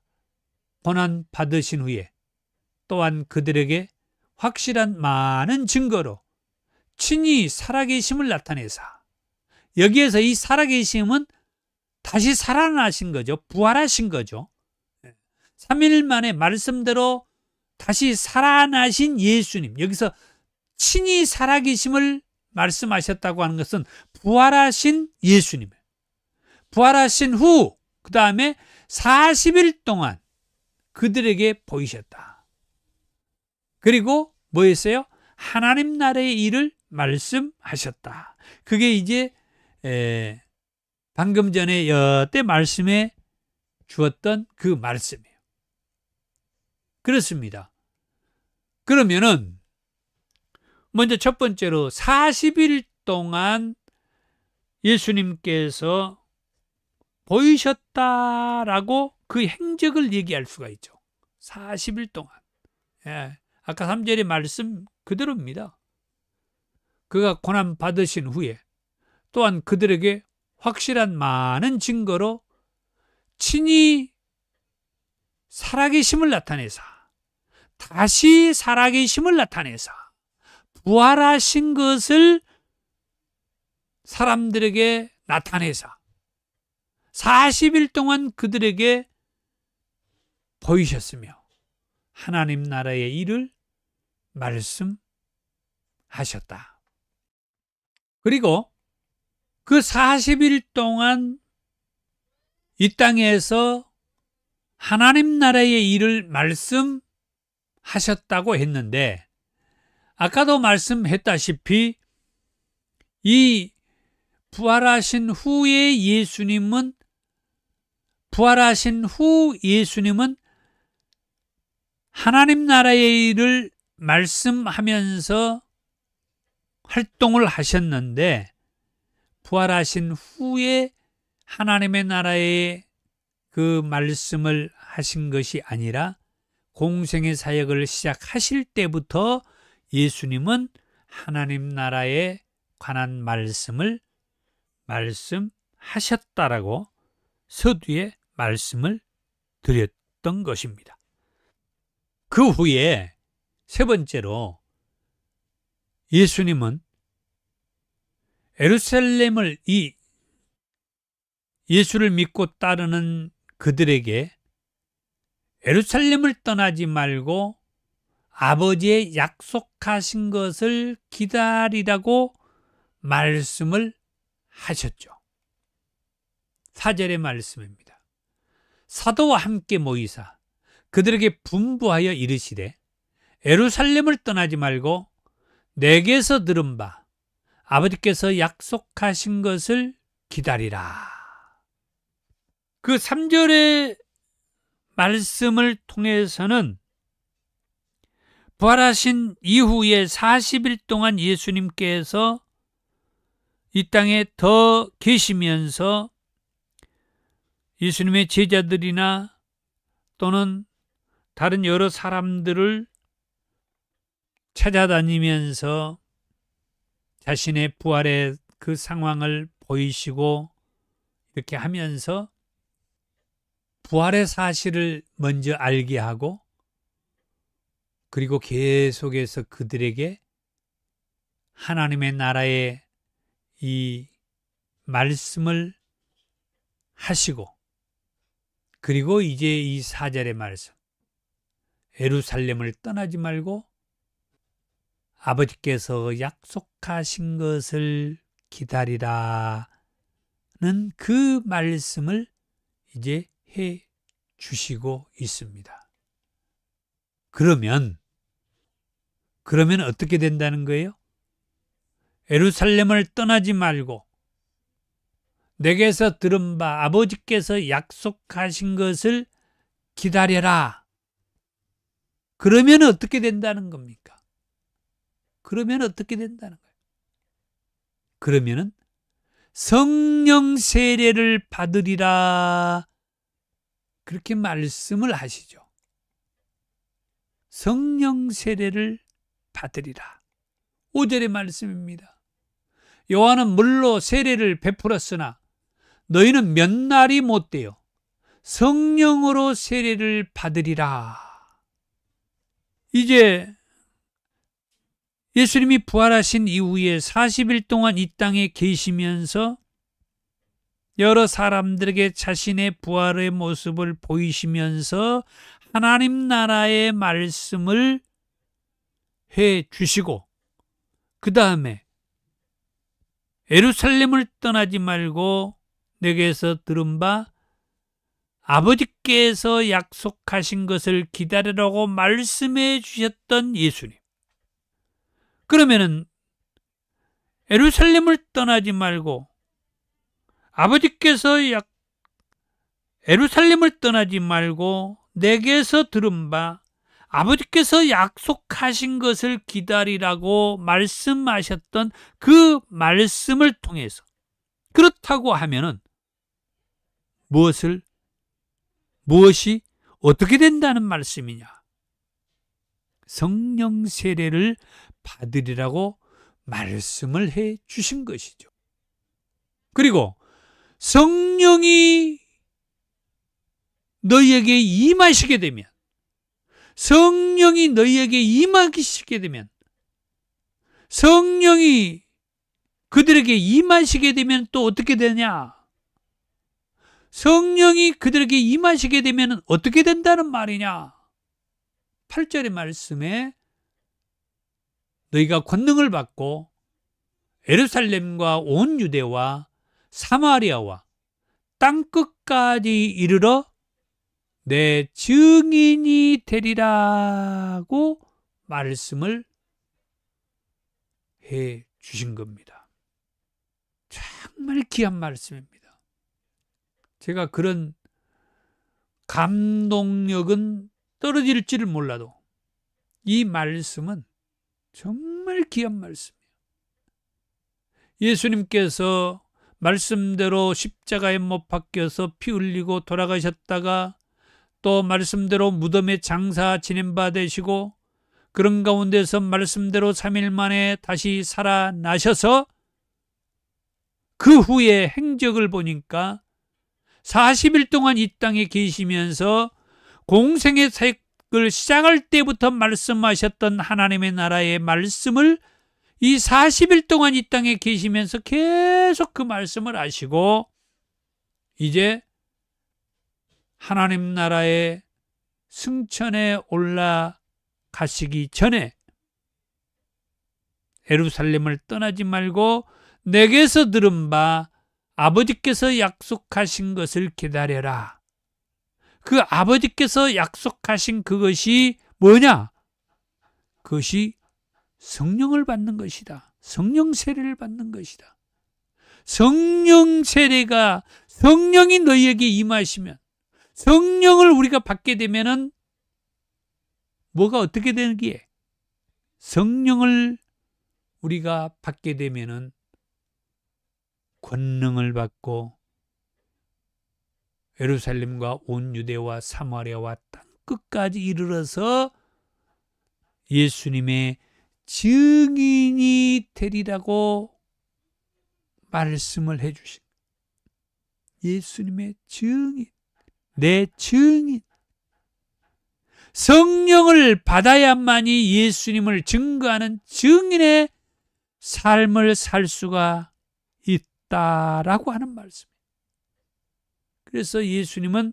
고난 받으신 후에 또한 그들에게 확실한 많은 증거로 친히 살아계심을 나타내사. 여기에서 이 살아계심은 다시 살아나신 거죠. 부활하신 거죠. 3일 만에 말씀대로 다시 살아나신 예수님. 여기서 친히 살아계심을 말씀하셨다고 하는 것은 부활하신 예수님. 부활하신 후 그 다음에 40일 동안 그들에게 보이셨다. 그리고 뭐 했어요? 하나님 나라의 일을 말씀하셨다. 그게 이제 방금 전에 여태 말씀해 주었던 그 말씀이에요. 그렇습니다. 그러면은 먼저 첫 번째로 40일 동안 예수님께서 보이셨다라고 그 행적을 얘기할 수가 있죠. 40일 동안. 예, 아까 3절의 말씀 그대로입니다. 그가 고난 받으신 후에 또한 그들에게 확실한 많은 증거로 친히 살아계심을 나타내사, 다시 살아계심을 나타내사, 부활하신 것을 사람들에게 나타내사 40일 동안 그들에게 보이셨으며 하나님 나라의 일을 말씀하셨다. 그리고 그 40일 동안 이 땅에서 하나님 나라의 일을 말씀하셨다고 했는데, 아까도 말씀했다시피 이 부활하신 후 예수님은 하나님 나라의 일을 말씀하면서 활동을 하셨는데, 부활하신 후에 하나님의 나라의 그 말씀을 하신 것이 아니라 공생의 사역을 시작하실 때부터 예수님은 하나님 나라에 관한 말씀을 말씀하셨다라고 서두에 말씀을 드렸던 것입니다. 그 후에 세 번째로 예수님은 예루살렘을 예수를 믿고 따르는 그들에게 예루살렘을 떠나지 말고 아버지의 약속하신 것을 기다리라고 말씀을 하셨죠. 4절의 말씀입니다. 사도와 함께 모이사 그들에게 분부하여 이르시되 예루살렘을 떠나지 말고 내게서 들은 바 아버지께서 약속하신 것을 기다리라. 그 3절의 말씀을 통해서는 부활하신 이후에 40일 동안 예수님께서 이 땅에 더 계시면서 예수님의 제자들이나 또는 다른 여러 사람들을 찾아다니면서 자신의 부활의 그 상황을 보이시고 이렇게 하면서 부활의 사실을 먼저 알게 하고, 그리고 계속해서 그들에게 하나님의 나라의 이 말씀을 하시고, 그리고 이제 이 4절의 말씀, 예루살렘을 떠나지 말고 아버지께서 약속하신 것을 기다리라는 그 말씀을 이제 해 주시고 있습니다. 그러면 어떻게 된다는 거예요? 예루살렘을 떠나지 말고 내게서 들은 바 아버지께서 약속하신 것을 기다려라. 그러면 어떻게 된다는 겁니까? 그러면 어떻게 된다는 거예요? 그러면은 성령 세례를 받으리라. 그렇게 말씀을 하시죠. 성령 세례를 받으리라. 5절의 말씀입니다. 요한은 물로 세례를 베풀었으나 너희는 몇 날이 못되어 성령으로 세례를 받으리라. 이제 예수님이 부활하신 이후에 40일 동안 이 땅에 계시면서 여러 사람들에게 자신의 부활의 모습을 보이시면서 하나님 나라의 말씀을 해 주시고, 그 다음에 예루살렘을 떠나지 말고 내게서 들은 바 아버지께서 약속하신 것을 기다리라고 말씀해 주셨던 예수님. 그러면은 예루살렘을 떠나지 말고 예루살렘을 떠나지 말고 내게서 들은 바 아버지께서 약속하신 것을 기다리라고 말씀하셨던 그 말씀을 통해서, 그렇다고 하면은 무엇이 어떻게 된다는 말씀이냐? 성령 세례를 받으리라고 말씀을 해 주신 것이죠. 그리고 성령이 너희에게 임하시게 되면, 성령이 너희에게 임하시게 되면, 성령이 그들에게 임하시게 되면 또 어떻게 되냐? 성령이 그들에게 임하시게 되면 어떻게 된다는 말이냐? 8절의 말씀에 너희가 권능을 받고 예루살렘과 온 유대와 사마리아와 땅끝까지 이르러 내 증인이 되리라고 말씀을 해 주신 겁니다. 정말 귀한 말씀입니다. 제가 그런 감동력은 떨어질지를 몰라도 이 말씀은 정말 귀한 말씀이에요. 예수님께서 말씀대로 십자가에 못 박혀서 피 흘리고 돌아가셨다가 또 말씀대로 무덤에 장사 지낸 바 되시고 그런 가운데서 말씀대로 3일 만에 다시 살아나셔서 그 후에 행적을 보니까 40일 동안 이 땅에 계시면서 공생의 사역을 시작할 때부터 말씀하셨던 하나님의 나라의 말씀을 이 40일 동안 이 땅에 계시면서 계속 그 말씀을 하시고 이제 하나님 나라의 승천에 올라가시기 전에 예루살렘을 떠나지 말고 내게서 들은 바 아버지께서 약속하신 것을 기다려라. 그 아버지께서 약속하신 그것이 뭐냐? 그것이 성령을 받는 것이다. 성령 세례를 받는 것이다. 성령 세례가 성령이 너희에게 임하시면 성령을 우리가 받게 되면은 뭐가 어떻게 되는기에? 성령을 우리가 받게 되면은 권능을 받고 예루살렘과 온 유대와 사마리아와 땅끝까지 이르러서 예수님의 증인이 되리라고 말씀을 해주신 예수님의 증인, 내 증인. 성령을 받아야만이 예수님을 증거하는 증인의 삶을 살 수가 있다라고 하는 말씀이에요. 그래서 예수님은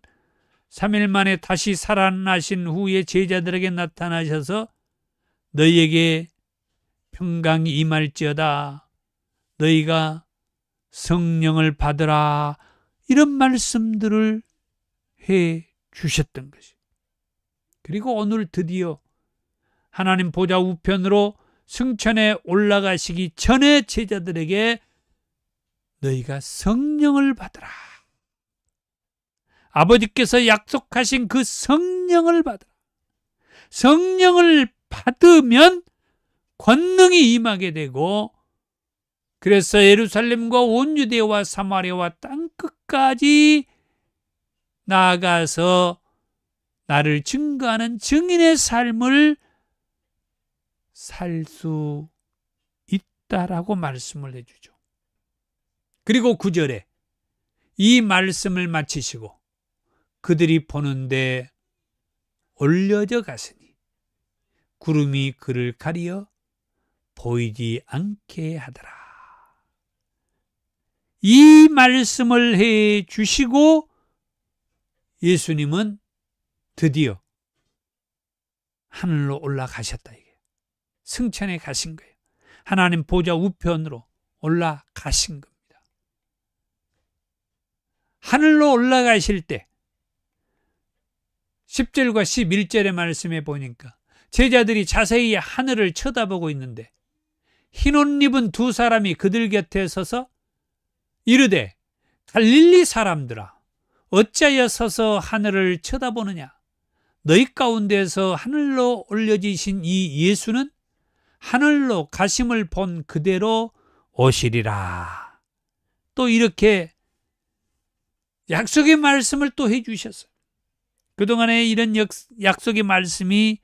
3일 만에 다시 살아나신 후에 제자들에게 나타나셔서 너희에게 평강이 임할지어다. 너희가 성령을 받으라. 이런 말씀들을 해 주셨던 것이에요. 그리고 오늘 드디어 하나님 보좌 우편으로 승천에 올라가시기 전에 제자들에게 너희가 성령을 받으라. 아버지께서 약속하신 그 성령을 받으라. 성령을 받으면 권능이 임하게 되고 그래서 예루살렘과 온 유대와 사마리아와 땅끝까지 나아가서 나를 증거하는 증인의 삶을 살 수 있다라고 말씀을 해주죠. 그리고 9절에 이 말씀을 마치시고 그들이 보는데 올려져 갔으니 구름이 그를 가리어 보이지 않게 하더라. 이 말씀을 해 주시고 예수님은 드디어 하늘로 올라가셨다. 이게 승천에 가신 거예요. 하나님 보좌 우편으로 올라가신 겁니다. 하늘로 올라가실 때 10절과 11절의 말씀에 보니까 제자들이 자세히 하늘을 쳐다보고 있는데 흰 옷 입은 두 사람이 그들 곁에 서서 이르되 갈릴리 사람들아 어찌하여 서서 하늘을 쳐다보느냐? 너희 가운데서 하늘로 올려지신 이 예수는 하늘로 가심을 본 그대로 오시리라. 또 이렇게 약속의 말씀을 또 해주셨어요. 그동안에 이런 약속의 말씀이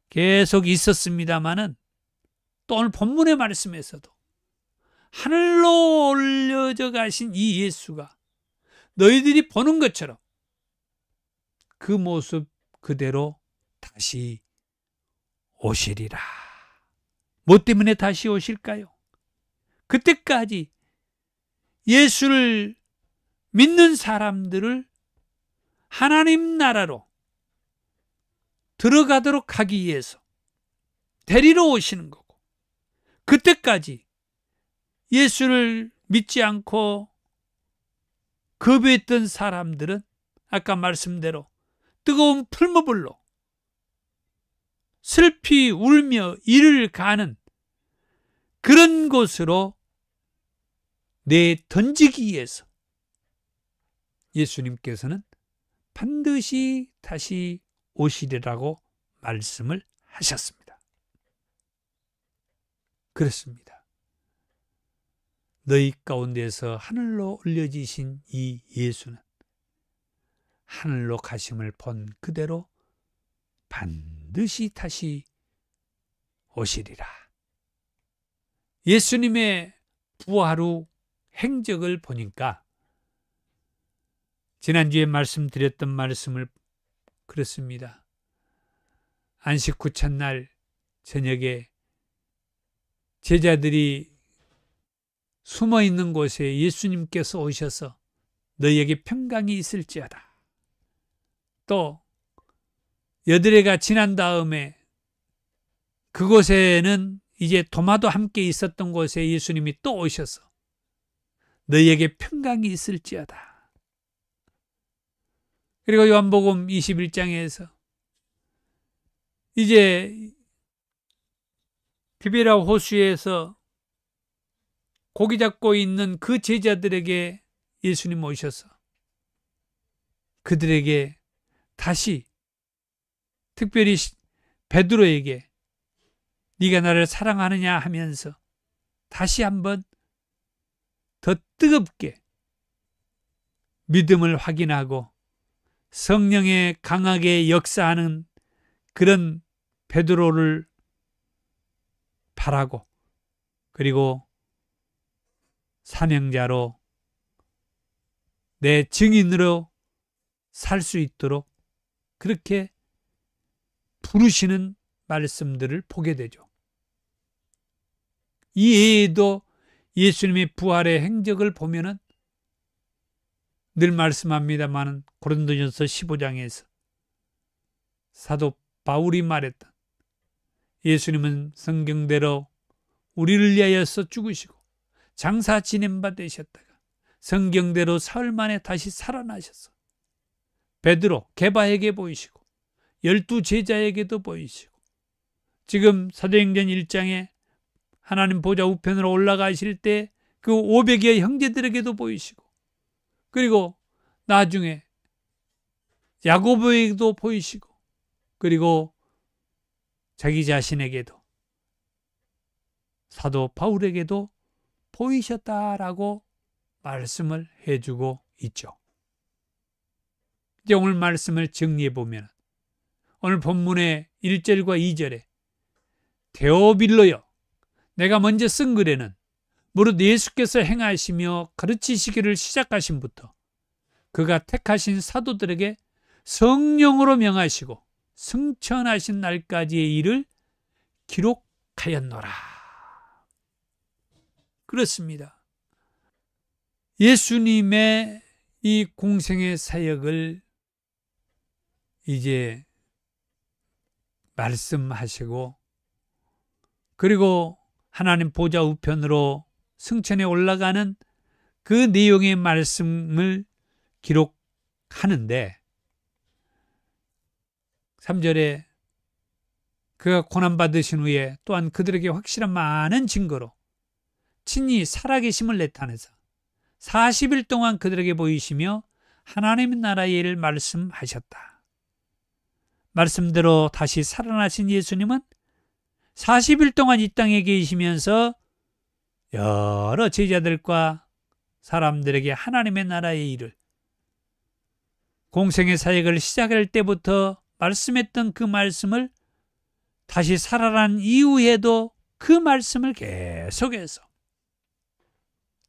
계속 있었습니다마는 또 오늘 본문의 말씀에서도 하늘로 올려져 가신 이 예수가 너희들이 보는 것처럼 그 모습 그대로 다시 오시리라. 뭐 때문에 다시 오실까요? 그때까지 예수를 믿는 사람들을 하나님 나라로 들어가도록 하기 위해서 데리러 오시는 거고, 그때까지 예수를 믿지 않고 거부했던 사람들은 아까 말씀대로 뜨거운 풀무불로 슬피 울며 이를 가는 그런 곳으로 내던지기 위해서 예수님께서는 반드시 다시 오시리라고 말씀을 하셨습니다. 그렇습니다. 너희 가운데서 하늘로 올려지신 이 예수는 하늘로 가심을 본 그대로 반드시 다시 오시리라. 예수님의 부활 후 행적을 보니까 지난주에 말씀드렸던 말씀을 그렇습니다. 안식 후 첫날 저녁에 제자들이 숨어 있는 곳에 예수님께서 오셔서 너희에게 평강이 있을지어다. 또 여드레가 지난 다음에 그곳에는 이제 도마도 함께 있었던 곳에 예수님이 또 오셔서 너희에게 평강이 있을지어다. 그리고 요한복음 21장에서 이제 디베라 호수에서 고기 잡고 있는 그 제자들에게 예수님 오셔서 그들에게 다시 특별히 베드로에게 네가 나를 사랑하느냐 하면서 다시 한번 더 뜨겁게 믿음을 확인하고 성령의 강하게 역사하는 그런 베드로를 바라고, 그리고 사명자로 내 증인으로 살 수 있도록 그렇게 부르시는 말씀들을 보게 되죠. 이외에도 예수님의 부활의 행적을 보면은 늘 말씀합니다만 고린도전서 15장에서 사도 바울이 말했던 예수님은 성경대로 우리를 위하여서 죽으시고 장사 지낸 바 되셨다가 성경대로 사흘 만에 다시 살아나셔서 베드로, 게바에게 보이시고 12 제자에게도 보이시고 지금 사도행전 1장에 하나님 보좌 우편으로 올라가실 때 그 500여 형제들에게도 보이시고, 그리고 나중에 야고보에게도 보이시고, 그리고 자기 자신에게도 사도 바울에게도 보이셨다라고 말씀을 해주고 있죠. 이제 오늘 말씀을 정리해 보면 오늘 본문의 1절과 2절에 데오빌로여, 내가 먼저 쓴 글에는 무릇 예수께서 행하시며 가르치시기를 시작하신부터 그가 택하신 사도들에게 성령으로 명하시고 승천하신 날까지의 일을 기록하였노라. 그렇습니다. 예수님의 이 공생의 사역을 이제 말씀하시고, 그리고 하나님 보좌 우편으로 승천에 올라가는 그 내용의 말씀을 기록하는데 3절에 그가 고난받으신 후에 또한 그들에게 확실한 많은 증거로 친히 살아계심을 나타내서 40일 동안 그들에게 보이시며 하나님의 나라의 일을 말씀하셨다. 말씀대로 다시 살아나신 예수님은 40일 동안 이 땅에 계시면서 여러 제자들과 사람들에게 하나님의 나라의 일을, 공생의 사역을 시작할 때부터 말씀했던 그 말씀을 다시 살아난 이후에도 그 말씀을 계속해서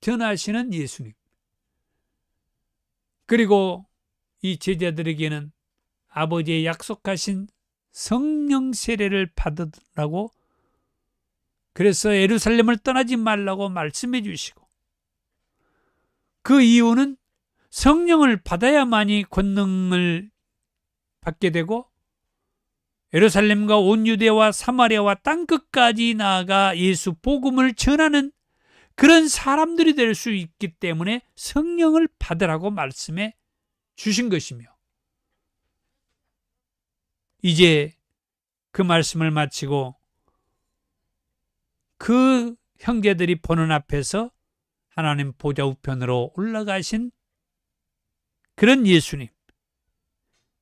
전하시는 예수님. 그리고 이 제자들에게는 아버지의 약속하신 성령 세례를 받으라고, 그래서 예루살렘을 떠나지 말라고 말씀해 주시고, 그 이유는 성령을 받아야만이 권능을 받게 되고 예루살렘과 온 유대와 사마리아와 땅끝까지 나아가 예수 복음을 전하는 그런 사람들이 될 수 있기 때문에 성령을 받으라고 말씀해 주신 것이며, 이제 그 말씀을 마치고 그 형제들이 보는 앞에서 하나님 보좌 우편으로 올라가신 그런 예수님.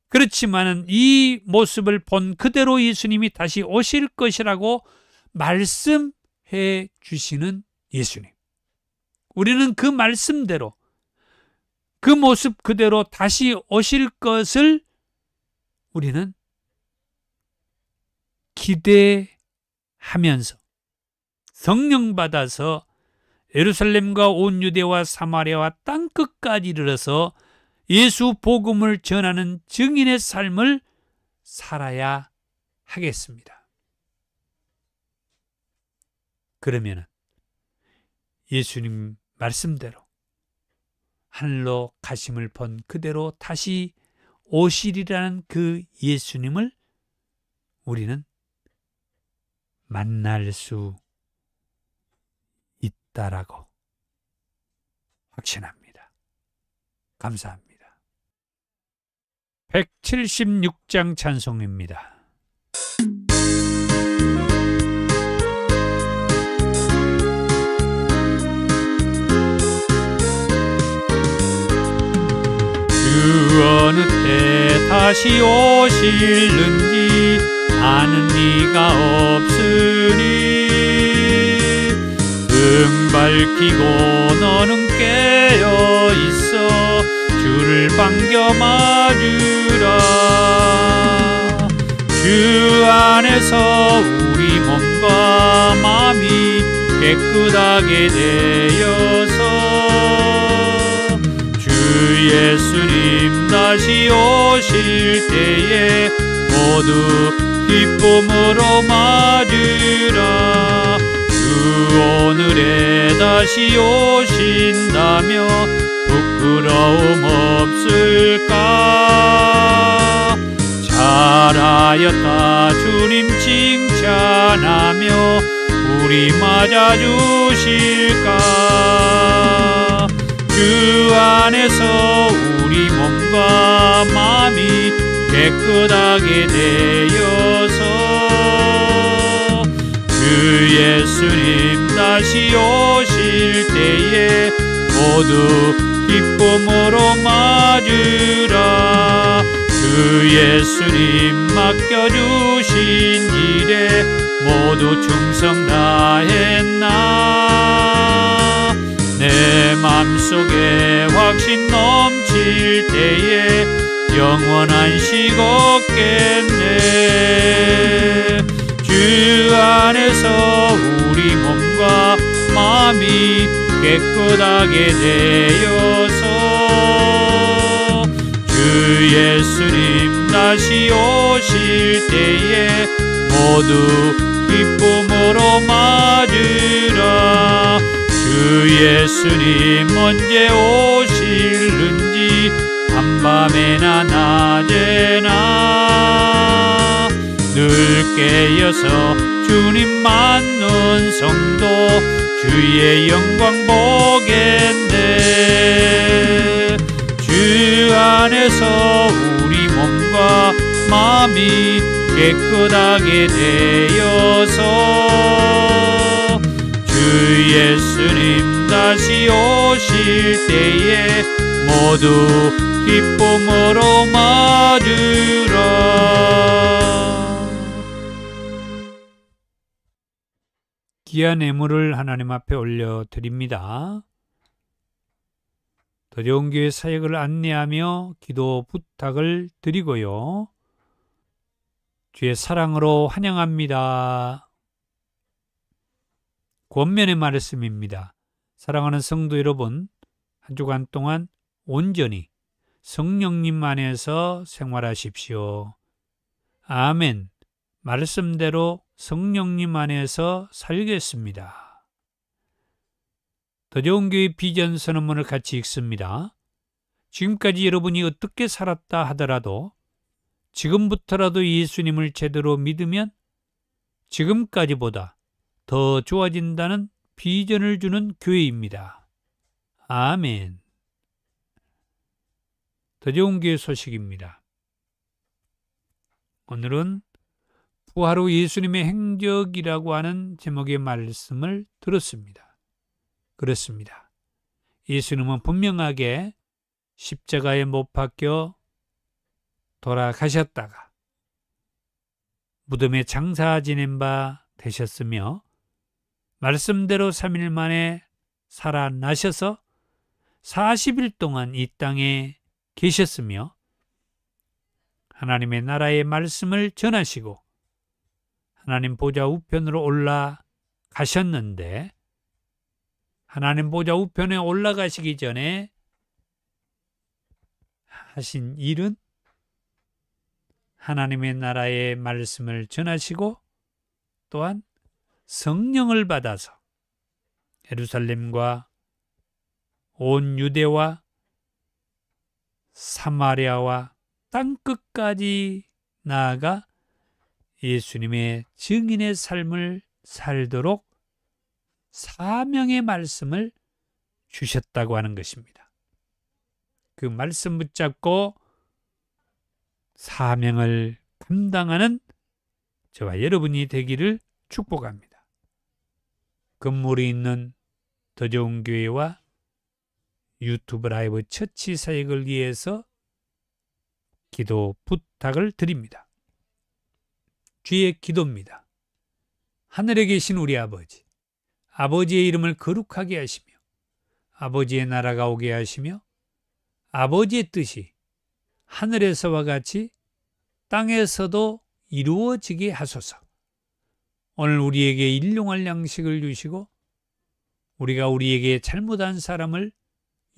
그렇지만은 이 모습을 본 그대로 예수님이 다시 오실 것이라고 말씀해 주시는 예수님. 우리는 그 말씀대로, 그 모습 그대로 다시 오실 것을 우리는 기대하면서 성령 받아서 예루살렘과 온 유대와 사마리아와 땅끝까지 이르러서 예수 복음을 전하는 증인의 삶을 살아야 하겠습니다. 그러면 예수님 말씀대로 하늘로 가심을 본 그대로 다시 오시리라는 그 예수님을 우리는 만날 수 있다라고 확신합니다. 감사합니다. 176장 찬송입니다. 주 어느 때 다시 오실는지 아는 이가 없으니, 등 밝히고 너는 깨어 있어 주를 반겨 맞으라. 주 안에서 우리 몸과 마음이 깨끗하게 되어서 주 예수님 다시 오실 때에 모두 기쁨으로 맞으라. 주 오늘에 다시 오신다며 부끄러움 없을까? 잘하였다 주님 칭찬하며 우리 맞아주실까? 주 안에서 우리 몸과 마음이 깨끗하게 되어서 주 예수님 다시 오실 때에 모두 기쁨으로 맞으라. 주 예수님 맡겨주신 일에 모두 충성 다했나? 내 맘속에 확신 넘칠 때에 영원한 식 없겠네. 주 안에서 우리 몸과 마음이 깨끗하게 되어서 주 예수님 다시 오실 때에 모두 기쁨으로 맞으라. 주 예수님 언제 오실는지 한밤에나 낮에나 늘 깨어서 주님 맞는 성도 주의 영광 보겠네. 주 안에서 우리 몸과 마음이 깨끗하게 되어서 주 예수님 다시 오실 때에 모두 기쁨으로 맞으라. 귀한 예물을 하나님 앞에 올려드립니다. 더 좋은 교회 사역을 안내하며 기도 부탁을 드리고요. 주의 사랑으로 환영합니다. 권면의 말씀입니다. 사랑하는 성도 여러분, 한 주간 동안 온전히 성령님 안에서 생활하십시오. 아멘. 말씀대로 성령님 안에서 살겠습니다. 더 좋은 교회 비전 선언문을 같이 읽습니다. 지금까지 여러분이 어떻게 살았다 하더라도 지금부터라도 예수님을 제대로 믿으면 지금까지보다 더 좋아진다는 비전을 주는 교회입니다. 아멘. 더 좋은 교회 소식입니다. 오늘은 부활 후 예수님의 행적이라고 하는 제목의 말씀을 들었습니다. 그렇습니다. 예수님은 분명하게 십자가에 못 박혀 돌아가셨다가 무덤에 장사 지낸 바 되셨으며 말씀대로 3일 만에 살아나셔서 40일 동안 이 땅에 계셨으며 하나님의 나라의 말씀을 전하시고 하나님 보좌 우편으로 올라가셨는데 하나님 보좌 우편에 올라가시기 전에 하신 일은 하나님의 나라의 말씀을 전하시고 또한 성령을 받아서 예루살렘과 온 유대와 사마리아와 땅끝까지 나아가 예수님의 증인의 삶을 살도록 사명의 말씀을 주셨다고 하는 것입니다. 그 말씀 붙잡고 사명을 감당하는 저와 여러분이 되기를 축복합니다. 건물이 있는 더 좋은 교회와 유튜브 라이브 처치 사역을 위해서 기도 부탁을 드립니다. 주의 기도입니다. 하늘에 계신 우리 아버지, 아버지의 이름을 거룩하게 하시며 아버지의 나라가 오게 하시며 아버지의 뜻이 하늘에서와 같이 땅에서도 이루어지게 하소서. 오늘 우리에게 일용할 양식을 주시고 우리가 우리에게 잘못한 사람을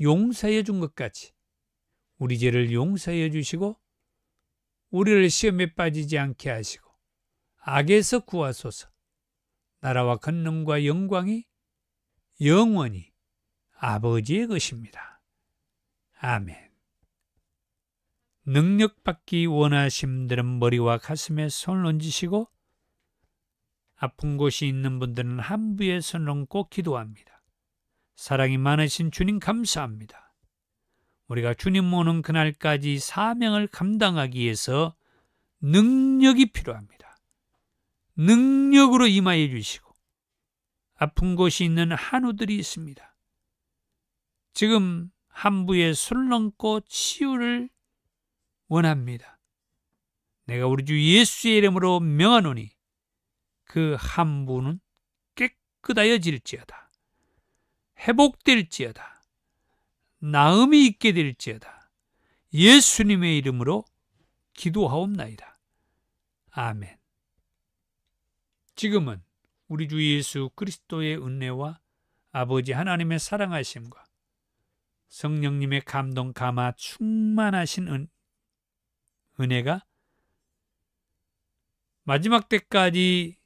용서해 준 것 같이 우리 죄를 용서해 주시고 우리를 시험에 빠지지 않게 하시고 악에서 구하소서. 나라와 권능과 영광이 영원히 아버지의 것입니다. 아멘. 능력받기 원하시는 분들은 머리와 가슴에 손을 얹으시고 아픈 곳이 있는 분들은 한부에 손을 얹고 기도합니다. 사랑이 많으신 주님 감사합니다. 우리가 주님 오는 그날까지 사명을 감당하기 위해서 능력이 필요합니다. 능력으로 임하여 주시고 아픈 곳이 있는 한우들이 있습니다. 지금 한부에 손을 얹고 치유를 원합니다. 내가 우리 주 예수의 이름으로 명하노니 그 한부는 깨끗하여질지어다. 회복될지어다. 나음이 있게 될지어다. 예수님의 이름으로 기도하옵나이다. 아멘. 지금은 우리 주 예수 그리스도의 은혜와 아버지 하나님의 사랑하심과 성령님의 감동 감화 충만하신 은혜가 마지막 때까지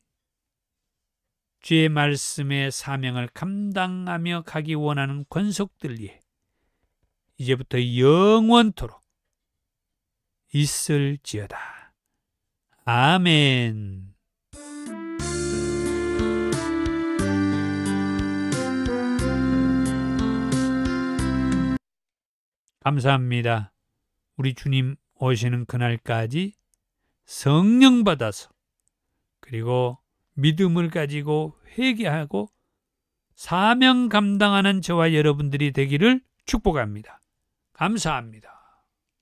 주의 말씀의 사명을 감당하며 가기 원하는 권속들 위해 이제부터 영원토록 있을지어다. 아멘. 감사합니다. 우리 주님 오시는 그날까지 성령 받아서 그리고 믿음을 가지고 회개하고 사명 감당하는 저와 여러분들이 되기를 축복합니다. 감사합니다.